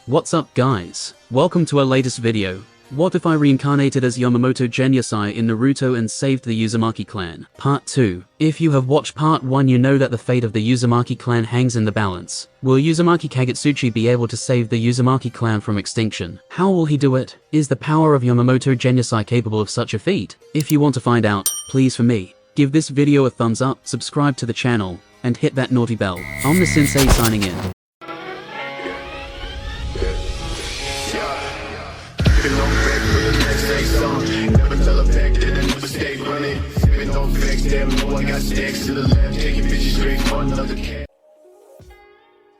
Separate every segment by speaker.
Speaker 1: What's up guys? Welcome to our latest video. What if I reincarnated as Yamamoto Genryusai in Naruto and saved the Uzumaki clan? Part 2. If you have watched part 1 you know that the fate of the Uzumaki clan hangs in the balance. Will Uzumaki Kagetsuchi be able to save the Uzumaki clan from extinction? How will he do it? Is the power of Yamamoto Genryusai capable of such a feat? If you want to find out, please for me, give this video a thumbs up, subscribe to the channel, and hit that naughty bell. I'm the Sensei signing in.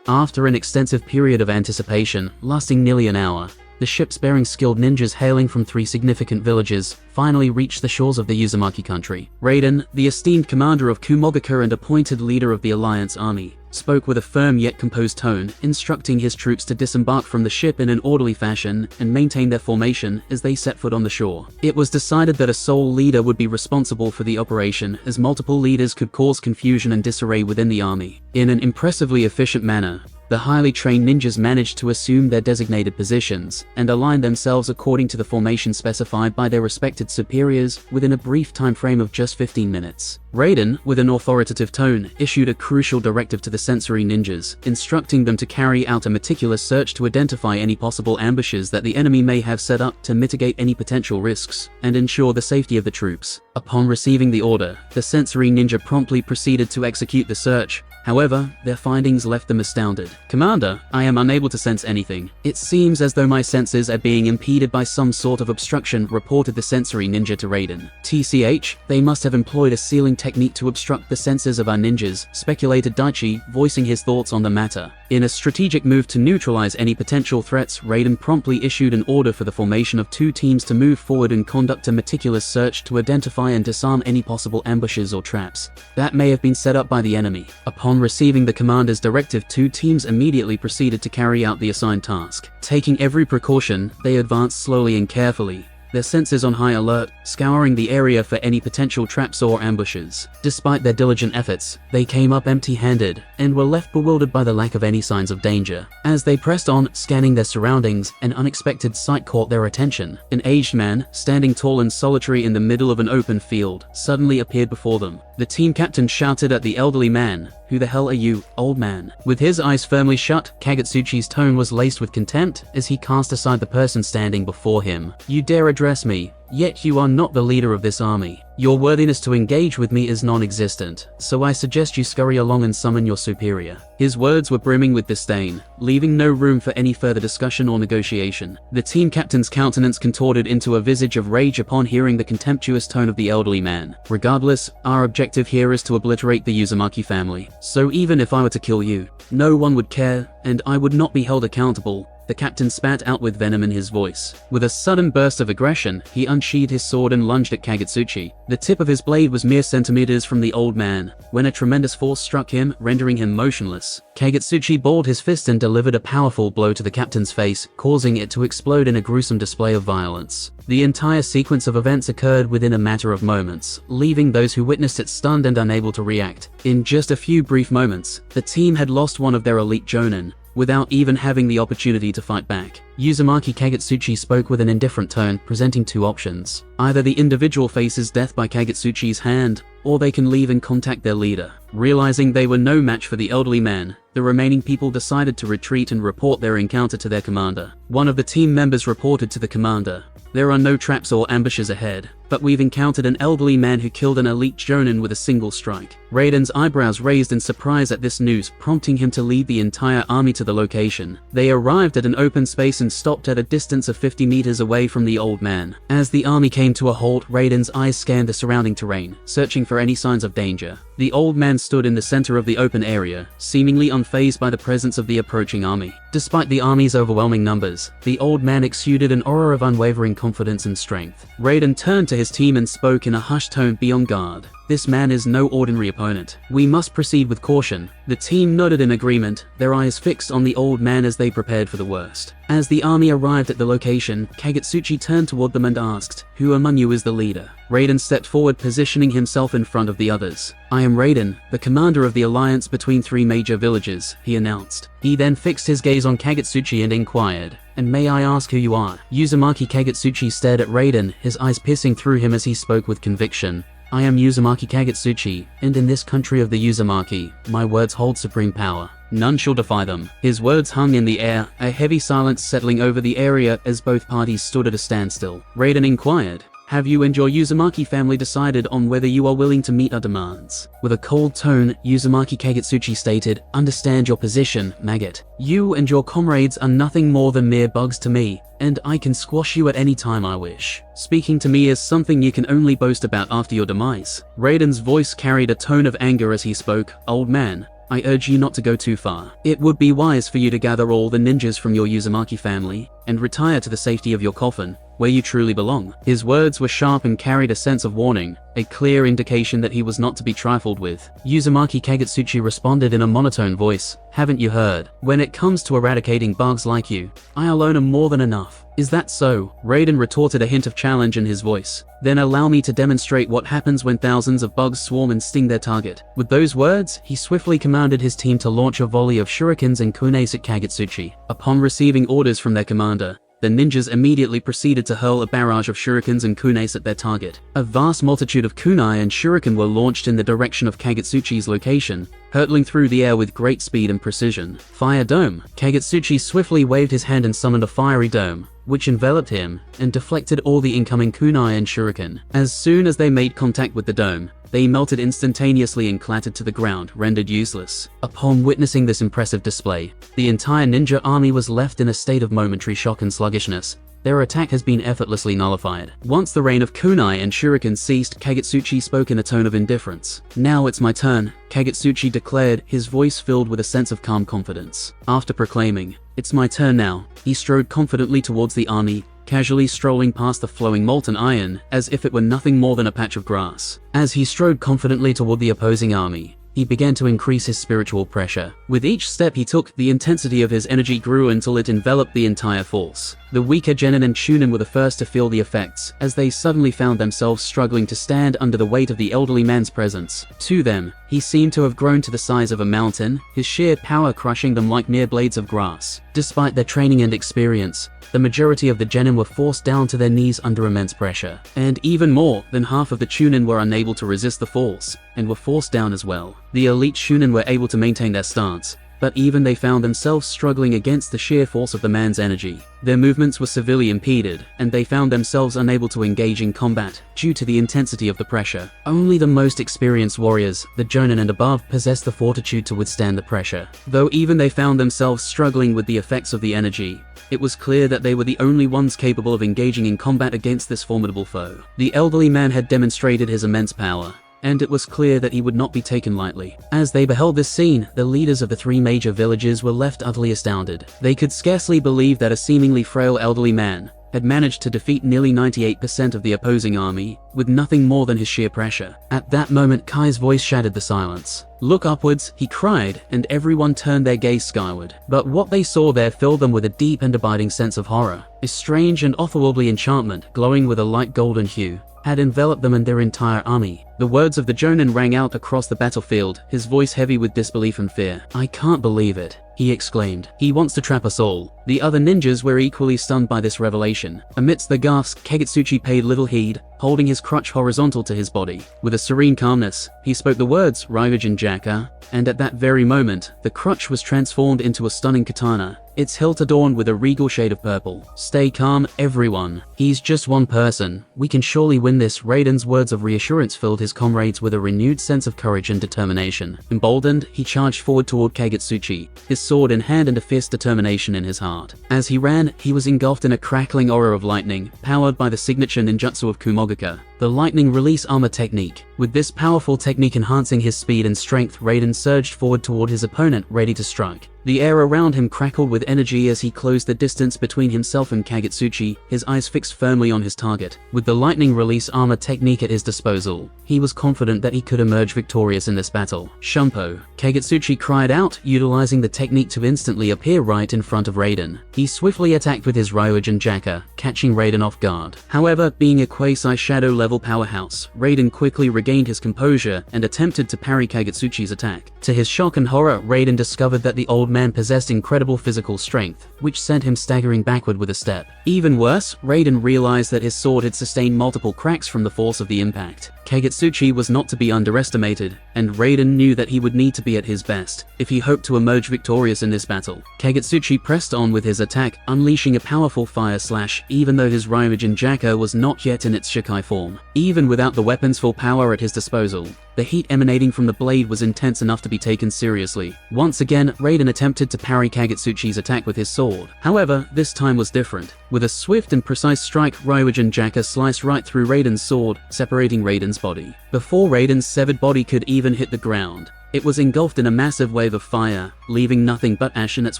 Speaker 1: After an extensive period of anticipation, lasting nearly an hour, the ships bearing skilled ninjas hailing from 3 significant villages finally reached the shores of the Uzumaki country. Raiden, the esteemed commander of Kumogaka and appointed leader of the Alliance army, spoke with a firm yet composed tone, instructing his troops to disembark from the ship in an orderly fashion and maintain their formation as they set foot on the shore. It was decided that a sole leader would be responsible for the operation, as multiple leaders could cause confusion and disarray within the army. In an impressively efficient manner, the highly trained ninjas managed to assume their designated positions and align themselves according to the formation specified by their respected superiors within a brief time frame of just 15 minutes. Raiden, with an authoritative tone, issued a crucial directive to the sensory ninjas, instructing them to carry out a meticulous search to identify any possible ambushes that the enemy may have set up to mitigate any potential risks and ensure the safety of the troops. Upon receiving the order, the sensory ninja promptly proceeded to execute the search. However, their findings left them astounded. "Commander, I am unable to sense anything. It seems as though my senses are being impeded by some sort of obstruction," reported the sensory ninja to Raiden. "TCH, they must have employed a sealing technique to obstruct the senses of our ninjas," speculated Daichi, voicing his thoughts on the matter. In a strategic move to neutralize any potential threats, Raiden promptly issued an order for the formation of 2 teams to move forward and conduct a meticulous search to identify and disarm any possible ambushes or traps that may have been set up by the enemy. Upon receiving the commander's directive, 2 teams immediately proceeded to carry out the assigned task. Taking every precaution, they advanced slowly and carefully, their senses on high alert, scouring the area for any potential traps or ambushes. Despite their diligent efforts, they came up empty-handed and were left bewildered by the lack of any signs of danger. As they pressed on, scanning their surroundings, an unexpected sight caught their attention. An aged man, standing tall and solitary in the middle of an open field, suddenly appeared before them. The team captain shouted at the elderly man, "Who the hell are you, old man?" With his eyes firmly shut, Kagetsuchi's tone was laced with contempt as he cast aside the person standing before him. "You dare address me, yet you are not the leader of this army. Your worthiness to engage with me is non-existent, so I suggest you scurry along and summon your superior." His words were brimming with disdain, leaving no room for any further discussion or negotiation. The team captain's countenance contorted into a visage of rage upon hearing the contemptuous tone of the elderly man. "Regardless, our objective here is to obliterate the Uzumaki family. So even if I were to kill you, no one would care, and I would not be held accountable." The captain spat out with venom in his voice. With a sudden burst of aggression, he unsheathed his sword and lunged at Kagetsuchi. The tip of his blade was mere centimeters from the old man, when a tremendous force struck him, rendering him motionless. Kagetsuchi balled his fist and delivered a powerful blow to the captain's face, causing it to explode in a gruesome display of violence. The entire sequence of events occurred within a matter of moments, leaving those who witnessed it stunned and unable to react. In just a few brief moments, the team had lost one of their elite jonin, without even having the opportunity to fight back. Uzumaki Kagetsuchi spoke with an indifferent tone, presenting 2 options. Either the individual faces death by Kagetsuchi's hand, or they can leave and contact their leader. Realizing they were no match for the elderly man, the remaining people decided to retreat and report their encounter to their commander. One of the team members reported to the commander, "There are no traps or ambushes ahead, but we've encountered an elderly man who killed an elite jonin with a single strike." Raiden's eyebrows raised in surprise at this news, prompting him to lead the entire army to the location. They arrived at an open space and stopped at a distance of 50 meters away from the old man. As the army came to a halt, Raiden's eyes scanned the surrounding terrain, searching for any signs of danger. The old man stood in the center of the open area, seemingly unfazed by the presence of the approaching army. Despite the army's overwhelming numbers, the old man exuded an aura of unwavering confidence and strength. Raiden turned to his team and spoke in a hushed tone, "Be on guard. This man is no ordinary opponent. We must proceed with caution. The team nodded in agreement, their eyes fixed on the old man as they prepared for the worst. As the army arrived at the location, Kagetsuchi turned toward them and asked, "Who among you is the leader?" Raiden stepped forward, positioning himself in front of the others. "I am Raiden, the commander of the alliance between 3 major villages," he announced. He then fixed his gaze on Kagetsuchi and inquired, "And may I ask who you are?" Uzumaki. Kagetsuchi stared at Raiden, his eyes piercing through him as he spoke with conviction. "I am Uzumaki Kagetsuchi, and in this country of the Uzumaki, my words hold supreme power. None shall defy them." His words hung in the air, a heavy silence settling over the area as both parties stood at a standstill. Raiden inquired, "Have you and your Uzumaki family decided on whether you are willing to meet our demands?" With a cold tone, Uzumaki Kagetsuchi stated, "Understand your position, maggot. You and your comrades are nothing more than mere bugs to me, and I can squash you at any time I wish. Speaking to me is something you can only boast about after your demise." Raiden's voice carried a tone of anger as he spoke. "Old man, I urge you not to go too far. It would be wise for you to gather all the ninjas from your Uzumaki family and retire to the safety of your coffin, where you truly belong." His words were sharp and carried a sense of warning, a clear indication that he was not to be trifled with. Uzumaki Kagetsuchi responded in a monotone voice, "Haven't you heard? When it comes to eradicating bugs like you, I alone am more than enough. Is that so?" Raiden retorted, a hint of challenge in his voice. "Then allow me to demonstrate what happens when thousands of bugs swarm and sting their target." With those words, he swiftly commanded his team to launch a volley of shurikens and kunes at Kagetsuchi. Upon receiving orders from their commander, the ninjas immediately proceeded to hurl a barrage of shurikens and kunes at their target. A vast multitude of kunai and shuriken were launched in the direction of Kagetsuchi's location, hurtling through the air with great speed and precision. "Fire dome!" Kagetsuchi swiftly waved his hand and summoned a fiery dome, which enveloped him and deflected all the incoming kunai and shuriken. As soon as they made contact with the dome, they melted instantaneously and clattered to the ground, rendered useless. Upon witnessing this impressive display, the entire ninja army was left in a state of momentary shock and sluggishness. Their attack has been effortlessly nullified. Once the rain of kunai and shuriken ceased, Kagetsuchi spoke in a tone of indifference. "Now it's my turn," Kagetsuchi declared, his voice filled with a sense of calm confidence. After proclaiming, "It's my turn now," he strode confidently towards the army, casually strolling past the flowing molten iron as if it were nothing more than a patch of grass. As he strode confidently toward the opposing army, he began to increase his spiritual pressure. With each step he took, the intensity of his energy grew until it enveloped the entire force. The weaker genin and chunin were the first to feel the effects, as they suddenly found themselves struggling to stand under the weight of the elderly man's presence. To them, he seemed to have grown to the size of a mountain, his sheer power crushing them like mere blades of grass. Despite their training and experience, the majority of the genin were forced down to their knees under immense pressure. And even more than half of the chunin were unable to resist the force, and were forced down as well. The elite chunin were able to maintain their stance, but even they found themselves struggling against the sheer force of the man's energy. Their movements were severely impeded, and they found themselves unable to engage in combat due to the intensity of the pressure. Only the most experienced warriors, the jonin and above, possessed the fortitude to withstand the pressure. Though even they found themselves struggling with the effects of the energy, it was clear that they were the only ones capable of engaging in combat against this formidable foe. The elderly man had demonstrated his immense power, and it was clear that he would not be taken lightly. As they beheld this scene, the leaders of the 3 major villages were left utterly astounded. They could scarcely believe that a seemingly frail elderly man had managed to defeat nearly 98% of the opposing army, with nothing more than his sheer pressure. At that moment, Kai's voice shattered the silence. "Look upwards," he cried, and everyone turned their gaze skyward. But what they saw there filled them with a deep and abiding sense of horror. A strange and otherworldly enchantment, glowing with a light golden hue, had enveloped them and their entire army. The words of the jonin rang out across the battlefield, his voice heavy with disbelief and fear. "I can't believe it," he exclaimed. "He wants to trap us all." The other ninjas were equally stunned by this revelation. Amidst the gasps, Kagetsuchi paid little heed, holding his crutch horizontal to his body. With a serene calmness, he spoke the words, "Raivajin Jaka," and at that very moment, the crutch was transformed into a stunning katana, its hilt adorned with a regal shade of purple. "Stay calm, everyone. He's just one person. We can surely win this." Raiden's words of reassurance filled his comrades with a renewed sense of courage and determination. Emboldened, he charged forward toward Kagetsuchi, his sword in hand and a fierce determination in his heart. As he ran, he was engulfed in a crackling aura of lightning, powered by the signature ninjutsu of Kumogaka, the lightning release armor technique. With this powerful technique enhancing his speed and strength, Raiden surged forward toward his opponent, ready to strike. The air around him crackled with energy as he closed the distance between himself and Kagutsuchi, his eyes fixed firmly on his target. With the lightning release armor technique at his disposal, he was confident that he could emerge victorious in this battle. Shumpo! Kagutsuchi cried out, utilizing the technique to instantly appear right in front of Raiden. He swiftly attacked with his Ryujin Jaka, catching Raiden off guard. However, being a quasi-shadow level powerhouse, Raiden quickly regained his composure and attempted to parry Kagutsuchi's attack. To his shock and horror, Raiden discovered that the old man possessed incredible physical strength, which sent him staggering backward with a step. Even worse, Raiden realized that his sword had sustained multiple cracks from the force of the impact. Kagutsuchi was not to be underestimated, and Raiden knew that he would need to be at his best if he hoped to emerge victorious in this battle. Kagutsuchi pressed on with his attack, unleashing a powerful fire slash, even though his Ryujin Jaka was not yet in its Shikai form. Even without the weapon's full power at his disposal, the heat emanating from the blade was intense enough to be taken seriously. Once again, Raiden attempted to parry Kagutsuchi's attack with his sword. However, this time was different. With a swift and precise strike, Ryujin Jaka sliced right through Raiden's sword, separating Raiden's body. Before Raiden's severed body could even hit the ground, it was engulfed in a massive wave of fire, leaving nothing but ash in its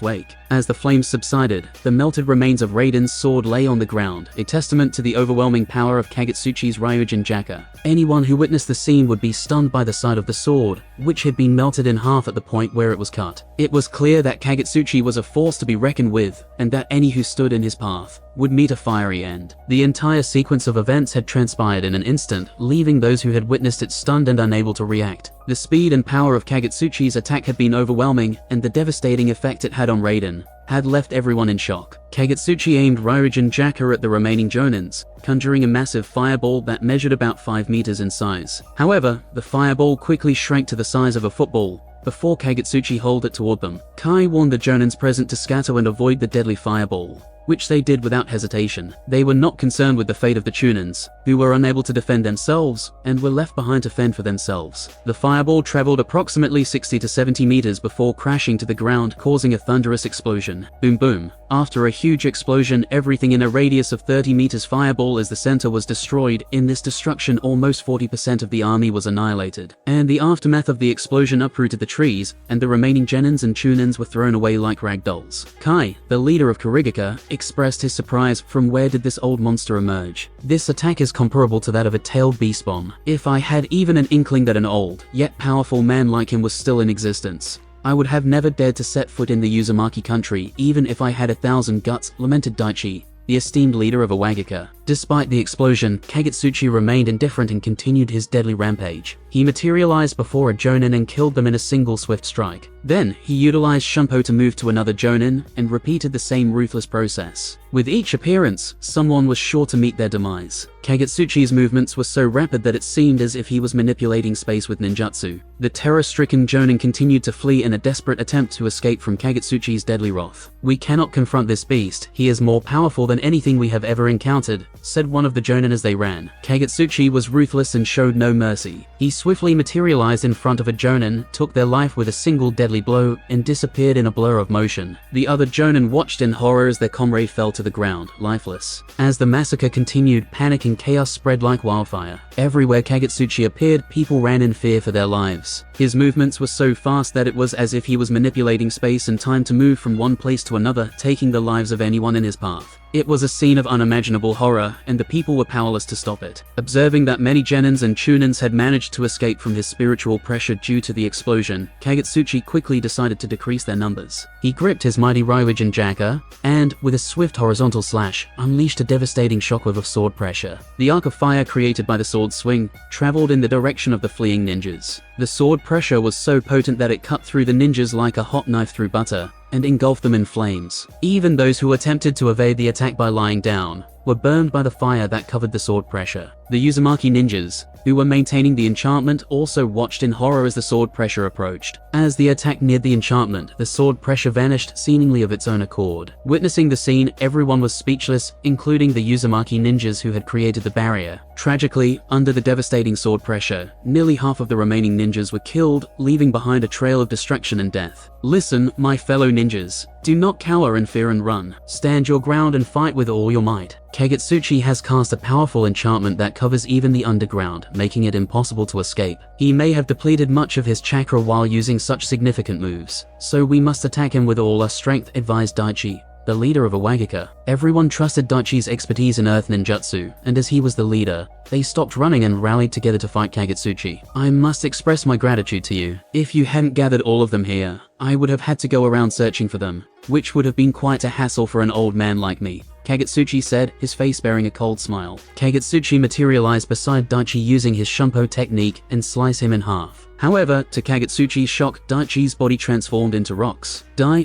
Speaker 1: wake. As the flames subsided, the melted remains of Raiden's sword lay on the ground, a testament to the overwhelming power of Kagutsuchi's Ryujin Jaka. Anyone who witnessed the scene would be stunned by the sight of the sword, which had been melted in half at the point where it was cut. It was clear that Kagutsuchi was a force to be reckoned with, and that any who stood in his path would meet a fiery end. The entire sequence of events had transpired in an instant, leaving those who had witnessed it stunned and unable to react. The speed and power of Kagutsuchi's attack had been overwhelming, and the devastating effect it had on Raiden had left everyone in shock. Kagutsuchi aimed Ryujin Jaka at the remaining Jonins, conjuring a massive fireball that measured about 5 meters in size. However, the fireball quickly shrank to the size of a football before Kagutsuchi hurled it toward them. Kai warned the Jonins present to scatter and avoid the deadly fireball, which they did without hesitation. They were not concerned with the fate of the Chunins, who were unable to defend themselves and were left behind to fend for themselves. The fireball traveled approximately 60 to 70 meters before crashing to the ground, causing a thunderous explosion. Boom boom. After a huge explosion, everything in a radius of 30 meters fireball as the center was destroyed. In this destruction, almost 40% of the army was annihilated. And the aftermath of the explosion uprooted the trees, and the remaining Genins and Chunins were thrown away like rag dolls. Kai, the leader of Kurigaka, expressed his surprise. From where did this old monster emerge? This attack is comparable to that of a tailed beast bomb. If I had even an inkling that an old, yet powerful man like him was still in existence, I would have never dared to set foot in the Uzumaki country, even if I had 1,000 guts, lamented Daichi, the esteemed leader of Iwagaka. Despite the explosion, Kagutsuchi remained indifferent and continued his deadly rampage. He materialized before a Jonin and killed them in a single swift strike. Then, he utilized Shumpo to move to another Jonin, and repeated the same ruthless process. With each appearance, someone was sure to meet their demise. Kagutsuchi's movements were so rapid that it seemed as if he was manipulating space with ninjutsu. The terror-stricken Jonin continued to flee in a desperate attempt to escape from Kagutsuchi's deadly wrath. "We cannot confront this beast. He is more powerful than anything we have ever encountered," said one of the Jonin as they ran. Kagutsuchi was ruthless and showed no mercy. He swiftly materialized in front of a Jonin, took their life with a single deadly blow, and disappeared in a blur of motion. The other Jonin watched in horror as their comrade fell to the ground, lifeless. As the massacre continued, panic and chaos spread like wildfire. Everywhere Kagutsuchi appeared, people ran in fear for their lives. His movements were so fast that it was as if he was manipulating space and time to move from one place to another, taking the lives of anyone in his path. It was a scene of unimaginable horror, and the people were powerless to stop it. Observing that many Genins and Chunins had managed to escape from his spiritual pressure due to the explosion, Kagutsuchi quickly decided to decrease their numbers. He gripped his mighty Ryujin Jaka, and, with a swift horizontal slash, unleashed a devastating shockwave of sword pressure. The arc of fire created by the sword's swing traveled in the direction of the fleeing ninjas. The sword pressure was so potent that it cut through the ninjas like a hot knife through butter, and engulfed them in flames. Even those who attempted to evade the attack by lying down were burned by the fire that covered the sword pressure. The Uzumaki ninjas, who were maintaining the enchantment, also watched in horror as the sword pressure approached. As the attack neared the enchantment, the sword pressure vanished seemingly of its own accord. Witnessing the scene, everyone was speechless, including the Uzumaki ninjas who had created the barrier. Tragically, under the devastating sword pressure, nearly half of the remaining ninjas were killed, leaving behind a trail of destruction and death. "Listen, my fellow ninjas. Do not cower in fear and run. Stand your ground and fight with all your might. Kagetsuchi has cast a powerful enchantment that covers even the underground, making it impossible to escape. He may have depleted much of his chakra while using such significant moves, so we must attack him with all our strength, advised Daichi, the leader of Awagika. Everyone trusted Daichi's expertise in earth ninjutsu, and as he was the leader, they stopped running and rallied together to fight Kagetsuchi. I must express my gratitude to you. If you hadn't gathered all of them here, I would have had to go around searching for them, which would have been quite a hassle for an old man like me, Kagetsuchi said, his face bearing a cold smile. Kagetsuchi materialized beside Daichi using his Shumpo technique and sliced him in half. However, to Kagetsuchi's shock, Daichi's body transformed into rocks.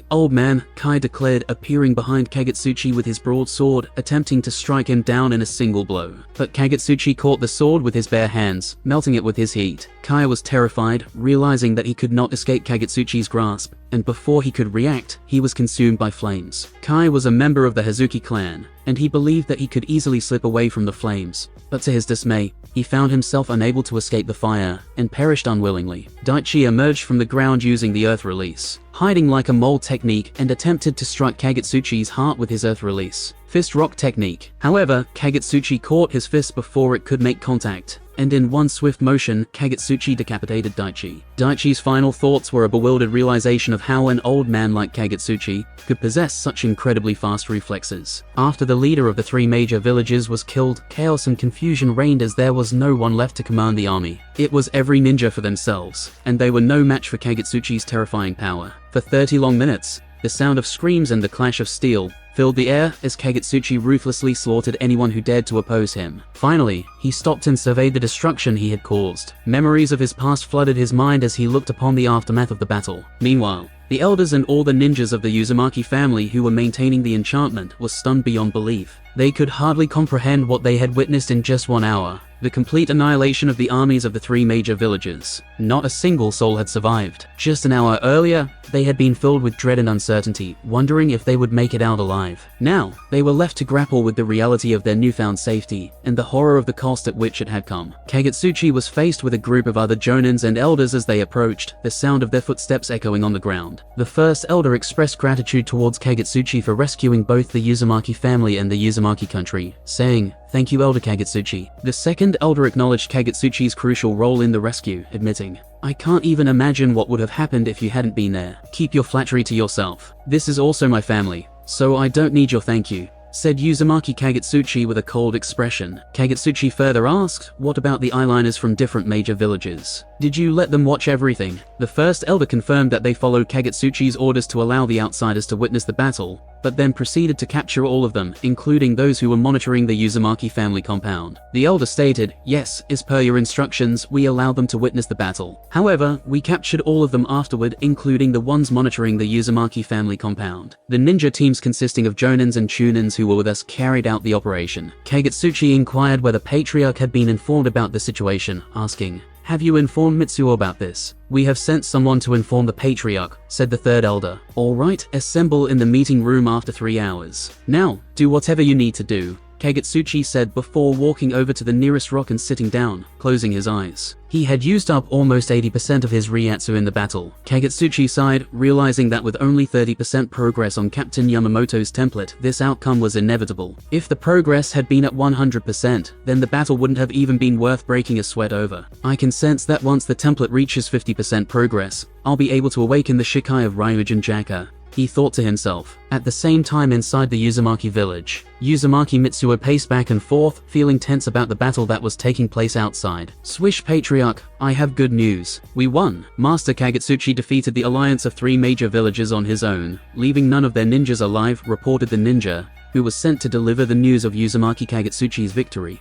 Speaker 1: Old man, Kai declared, appearing behind Kagetsuchi with his broadsword, attempting to strike him down in a single blow. But Kagetsuchi caught the sword with his bare hands, melting it with his heat. Kai was terrified, realizing that he could not escape Kagetsuchi's grasp, and before he could react, he was consumed by flames. Kai was a member of the Hazuki clan, and he believed that he could easily slip away from the flames. But to his dismay, he found himself unable to escape the fire, and perished unwillingly. Daichi emerged from the ground using the earth release, hiding like a mole technique, and attempted to strike Kagetsuchi's heart with his earth release fist rock technique. However, Kagetsuchi caught his fist before it could make contact, and in one swift motion, Kagetsuchi decapitated Daichi. Daichi's final thoughts were a bewildered realization of how an old man like Kagetsuchi could possess such incredibly fast reflexes. After the leader of the three major villages was killed, chaos and confusion reigned as there was no one left to command the army. It was every ninja for themselves, and they were no match for Kagetsuchi's terrifying power. For 30 long minutes, the sound of screams and the clash of steel filled the air as Kagetsuchi ruthlessly slaughtered anyone who dared to oppose him. Finally, he stopped and surveyed the destruction he had caused. Memories of his past flooded his mind as he looked upon the aftermath of the battle. Meanwhile, the elders and all the ninjas of the Uzumaki family who were maintaining the enchantment were stunned beyond belief. They could hardly comprehend what they had witnessed in just 1 hour. The complete annihilation of the armies of the three major villages. Not a single soul had survived. Just an hour earlier, they had been filled with dread and uncertainty, wondering if they would make it out alive. Now, they were left to grapple with the reality of their newfound safety, and the horror of the cost at which it had come. Kagetsuchi was faced with a group of other jonins and elders as they approached, the sound of their footsteps echoing on the ground. The first elder expressed gratitude towards Kagetsuchi for rescuing both the Uzumaki family and the Uzumaki country, saying, "Thank you, Elder Kagetsuchi." The second elder acknowledged Kagetsuchi's crucial role in the rescue, admitting, "I can't even imagine what would have happened if you hadn't been there. Keep your flattery to yourself. This is also my family, so I don't need your thank you," said Uzumaki Kagetsuchi with a cold expression. Kagetsuchi further asked, "What about the eyeliners from different major villages? Did you let them watch everything?" The first elder confirmed that they followed Kagetsuchi's orders to allow the outsiders to witness the battle, but then proceeded to capture all of them, including those who were monitoring the Uzumaki family compound. The elder stated, "Yes, as per your instructions, we allowed them to witness the battle. However, we captured all of them afterward, including the ones monitoring the Uzumaki family compound. The ninja teams consisting of jonins and chunins who were with us carried out the operation." Kagetsuchi inquired whether Patriarch had been informed about the situation, asking, "Have you informed Mitsuo about this?" "We have sent someone to inform the Patriarch," said the third elder. "All right, assemble in the meeting room after 3 hours. Now, do whatever you need to do," Kagetsuchi said before walking over to the nearest rock and sitting down, closing his eyes. He had used up almost 80% of his Ryatsu in the battle. Kagetsuchi sighed, realizing that with only 30% progress on Captain Yamamoto's template, this outcome was inevitable. If the progress had been at 100%, then the battle wouldn't have even been worth breaking a sweat over. "I can sense that once the template reaches 50% progress, I'll be able to awaken the Shikai of Ryujin Jaka," he thought to himself. At the same time inside the Uzumaki village, Uzumaki Mitsuo paced back and forth, feeling tense about the battle that was taking place outside. "Swish Patriarch, I have good news. We won." Master Kagetsuchi defeated the alliance of three major villages on his own, leaving none of their ninjas alive, reported the ninja, who was sent to deliver the news of Uzumaki Kagetsuchi's victory.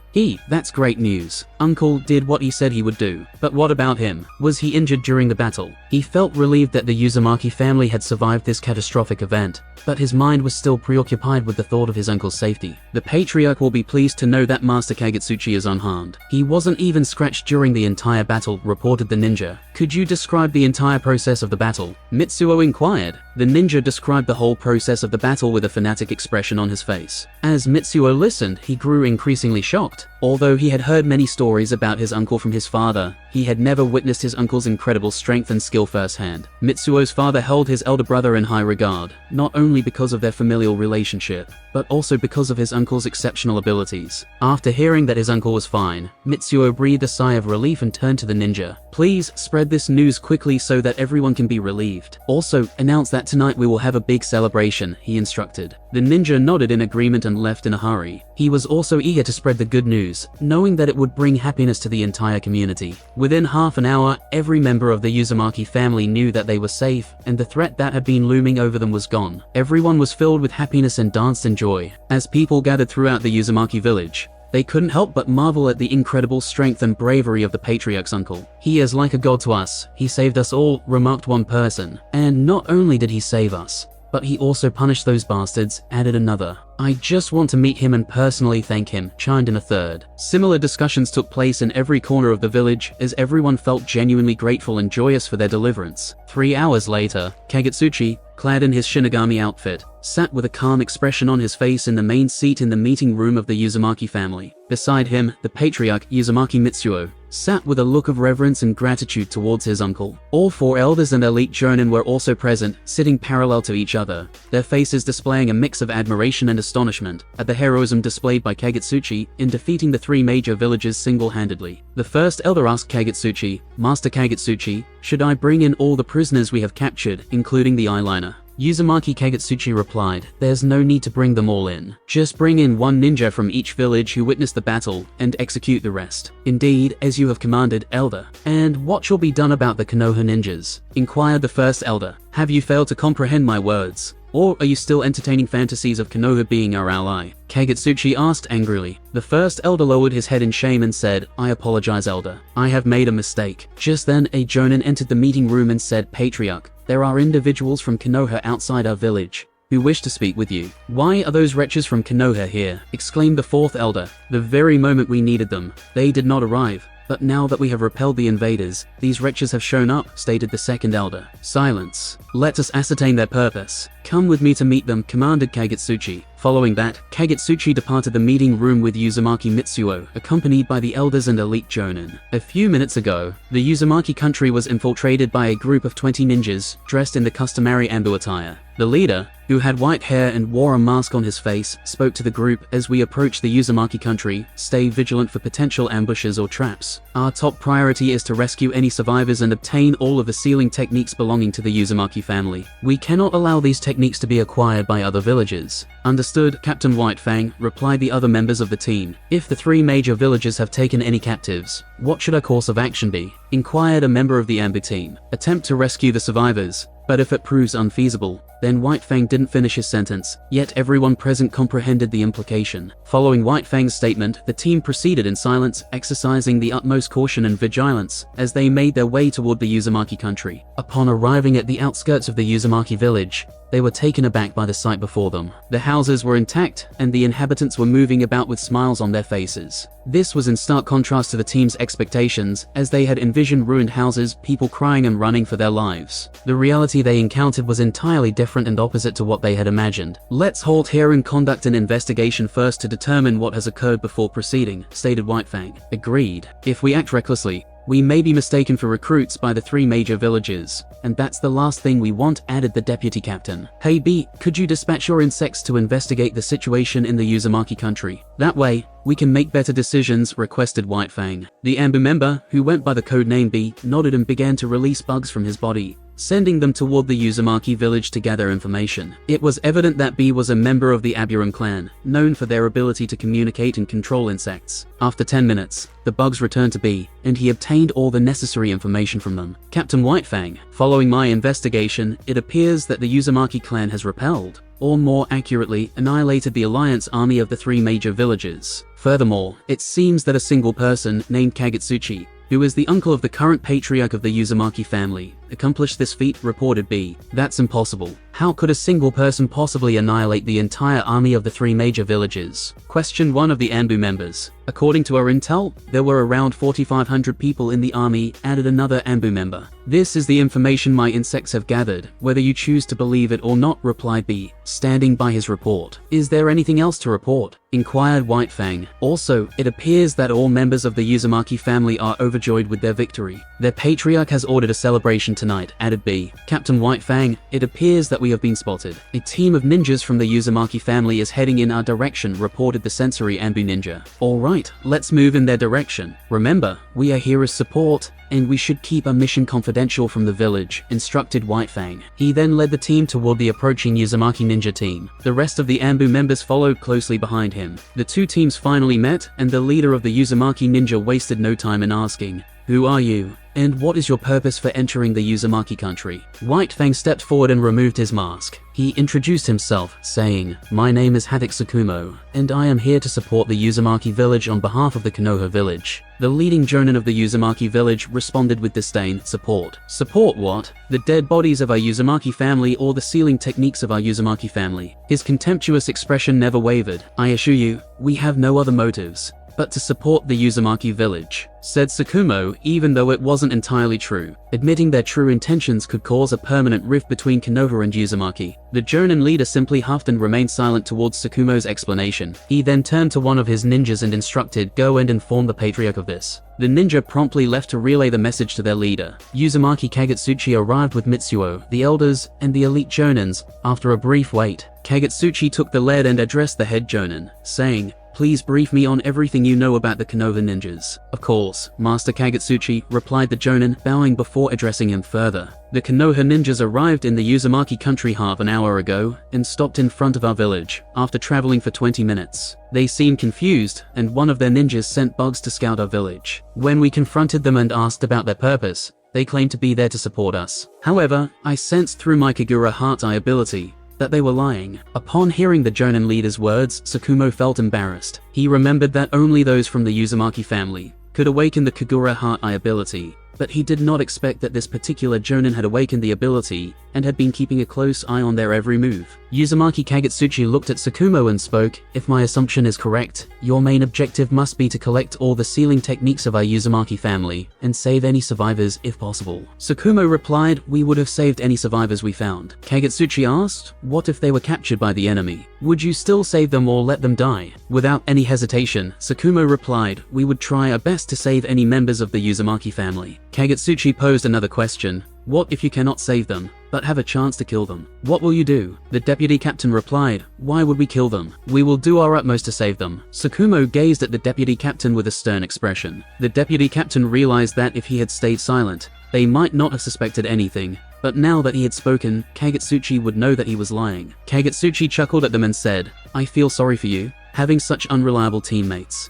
Speaker 1: "That's great news. Uncle did what he said he would do. But what about him? Was he injured during the battle?" He felt relieved that the Uzumaki family had survived this catastrophic event, but his mind was still preoccupied with the thought of his uncle's safety. "The Patriarch will be pleased to know that Master Kagetsuchi is unharmed. He wasn't even scratched during the entire battle," reported the ninja. "Could you describe the entire process of the battle?" Mitsuo inquired. The ninja described the whole process of the battle with a fanatic expression on his face. As Mitsuo listened, he grew increasingly shocked. Although he had heard many stories about his uncle from his father, He had never witnessed his uncle's incredible strength and skill firsthand. Mitsuo's father held his elder brother in high regard, not only because of their familial relationship, but also because of his uncle's exceptional abilities. After hearing that his uncle was fine, Mitsuo breathed a sigh of relief and turned to the ninja. Please spread this news quickly so that everyone can be relieved. Also, announce that tonight we will have a big celebration, he instructed. The ninja nodded in agreement and left in a hurry. He was also eager to spread the good news, knowing that it would bring happiness to the entire community. Within half an hour, every member of the Uzumaki family knew that they were safe, and the threat that had been looming over them was gone. Everyone was filled with happiness and danced in joy. As people gathered throughout the Uzumaki village, they couldn't help but marvel at the incredible strength and bravery of the patriarch's uncle. He is like a god to us. He saved us all, remarked one person. And not only did he save us, but he also punished those bastards, added another. I just want to meet him and personally thank him, chimed in a third. Similar discussions took place in every corner of the village, as everyone felt genuinely grateful and joyous for their deliverance. 3 hours later, Kagutsuchi, clad in his Shinigami outfit, sat with a calm expression on his face in the main seat in the meeting room of the Uzumaki family. Beside him, the patriarch, Uzumaki Mitsuo, sat with a look of reverence and gratitude towards his uncle. All 4 elders and elite jonin were also present, sitting parallel to each other, their faces displaying a mix of admiration and astonishment at the heroism displayed by Kagutsuchi in defeating the 3 major villages single-handedly. The first elder asked Kagutsuchi, Master Kagutsuchi, should I bring in all the prisoners we have captured, including the eyeliner? Uzumaki Kagutsuchi replied, there's no need to bring them all in. Just bring in 1 ninja from each village who witnessed the battle, and execute the rest. Indeed, as you have commanded, elder. And what shall be done about the Konoha ninjas? Inquired the first elder. Have you failed to comprehend my words? Or are you still entertaining fantasies of Konoha being our ally? Kagutsuchi asked angrily. The first elder lowered his head in shame and said, I apologize, elder. I have made a mistake. Just then, a jonin entered the meeting room and said, Patriarch, there are individuals from Konoha outside our village who wish to speak with you. Why are those wretches from Konoha here? Exclaimed the 4th elder. The very moment we needed them, they did not arrive. But now that we have repelled the invaders, these wretches have shown up, stated the 2nd elder. Silence. Let us ascertain their purpose. Come with me to meet them, commanded Kagutsuchi. Following that, Kagutsuchi departed the meeting room with Uzumaki Mitsuo, accompanied by the elders and elite jonin. A few minutes ago, the Uzumaki country was infiltrated by a group of 20 ninjas, dressed in the customary Ambu attire. The leader, who had white hair and wore a mask on his face, spoke to the group, as we approach the Uzumaki country, stay vigilant for potential ambushes or traps. Our top priority is to rescue any survivors and obtain all of the sealing techniques belonging to the Uzumaki family. We cannot allow these techniques to be acquired by other villages. Understood, Captain Whitefang, replied the other members of the team. If the 3 major villages have taken any captives, what should our course of action be? Inquired a member of the Ambu team. Attempt to rescue the survivors. But if it proves unfeasible, then Whitefang didn't finish his sentence, yet everyone present comprehended the implication. Following Whitefang's statement, the team proceeded in silence, exercising the utmost caution and vigilance as they made their way toward the Uzumaki country. Upon arriving at the outskirts of the Uzumaki village, they were taken aback by the sight before them. The houses were intact, and the inhabitants were moving about with smiles on their faces. This was in stark contrast to the team's expectations, as they had envisioned ruined houses, people crying and running for their lives. The reality they encountered was entirely different and opposite to what they had imagined. Let's halt here and conduct an investigation first to determine what has occurred before proceeding, stated Whitefang. Agreed. If we act recklessly, we may be mistaken for recruits by the 3 major villages, and that's the last thing we want, added the deputy captain. Hey B, could you dispatch your insects to investigate the situation in the Uzumaki country? That way, we can make better decisions, requested Whitefang. The Ambu member, who went by the codename B, nodded and began to release bugs from his body, sending them toward the Uzumaki village to gather information. It was evident that B was a member of the Aburam clan, known for their ability to communicate and control insects. After 10 minutes, the bugs returned to B, and he obtained all the necessary information from them. Captain Whitefang, following my investigation, it appears that the Uzumaki clan has repelled, or more accurately, annihilated the alliance army of the 3 major villages. Furthermore, it seems that a single person, named Kagutsuchi, who is the uncle of the current patriarch of the Uzumaki family, accomplished this feat, reported B. That's impossible. How could a single person possibly annihilate the entire army of the 3 major villages? Question 1 of the Anbu members. According to our intel, there were around 4,500 people in the army, added another Anbu member. This is the information my insects have gathered, whether you choose to believe it or not, replied B, standing by his report. Is there anything else to report? Inquired White Fang. Also, it appears that all members of the Uzumaki family are overjoyed with their victory. Their patriarch has ordered a celebration tonight, added B. Captain White Fang, it appears that we have been spotted. A team of ninjas from the Uzumaki family is heading in our direction, reported the sensory Anbu ninja. Alright, let's move in their direction. Remember, we are here as support, and we should keep our mission confidential from the village, instructed White Fang. He then led the team toward the approaching Uzumaki ninja team. The rest of the Anbu members followed closely behind him. The 2 teams finally met, and the leader of the Uzumaki ninja wasted no time in asking, "Who are you? And what is your purpose for entering the Uzumaki country?" White Fang stepped forward and removed his mask. He introduced himself, saying, "My name is Haddock Tsukumo, and I am here to support the Uzumaki village on behalf of the Konoha village." The leading jonin of the Uzumaki village responded with disdain, "Support? Support what? The dead bodies of our Uzumaki family or the sealing techniques of our Uzumaki family?" His contemptuous expression never wavered. "I assure you, we have no other motives but to support the Uzumaki village," said Tsukumo, even though it wasn't entirely true. Admitting their true intentions could cause a permanent rift between Konoha and Uzumaki. The jonin leader simply huffed and remained silent towards Tsukumo's explanation. He then turned to one of his ninjas and instructed, "Go and inform the patriarch of this." The ninja promptly left to relay the message to their leader. Uzumaki Kagetsuchi arrived with Mitsuo, the elders, and the elite jonins. After a brief wait, Kagetsuchi took the lead and addressed the head jonin, saying, "Please brief me on everything you know about the Konoha ninjas." "Of course, Master Kagetsuchi," replied the jonin, bowing before addressing him further. "The Konoha ninjas arrived in the Uzumaki country half an hour ago and stopped in front of our village, after traveling for 20 minutes. They seemed confused, and one of their ninjas sent bugs to scout our village. When we confronted them and asked about their purpose, they claimed to be there to support us. However, I sensed through my Kagura Heart Eye ability that they were lying." Upon hearing the jonin leader's words, Tsukumo felt embarrassed. He remembered that only those from the Uzumaki family could awaken the Kagura Heart Eye ability, but he did not expect that this particular jonin had awakened the ability and had been keeping a close eye on their every move. Uzumaki Kagetsuchi looked at Tsukumo and spoke, "If my assumption is correct, your main objective must be to collect all the sealing techniques of our Uzumaki family and save any survivors if possible." Tsukumo replied, "We would have saved any survivors we found." Kagetsuchi asked, "What if they were captured by the enemy? Would you still save them or let them die?" Without any hesitation, Tsukumo replied, "We would try our best to save any members of the Uzumaki family." Kagetsuchi posed another question. "What if you cannot save them, but have a chance to kill them? What will you do?" The deputy captain replied, "Why would we kill them? We will do our utmost to save them." Tsukumo gazed at the deputy captain with a stern expression. The deputy captain realized that if he had stayed silent, they might not have suspected anything. But now that he had spoken, Kagetsuchi would know that he was lying. Kagetsuchi chuckled at them and said, "I feel sorry for you, having such unreliable teammates."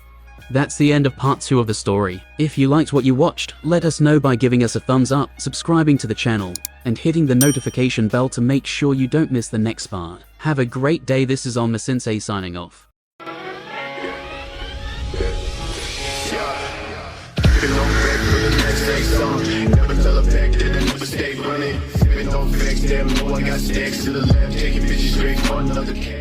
Speaker 1: That's the end of part 2 of the story. If you liked what you watched, let us know by giving us a thumbs up, subscribing to the channel, and hitting the notification bell to make sure you don't miss the next part. Have a great day. This is Onma Sensei signing off. Never tell a fact that I never stay running. Sipping on facts, damn, no, I got stacks to the left, taking bitches straight for another cat.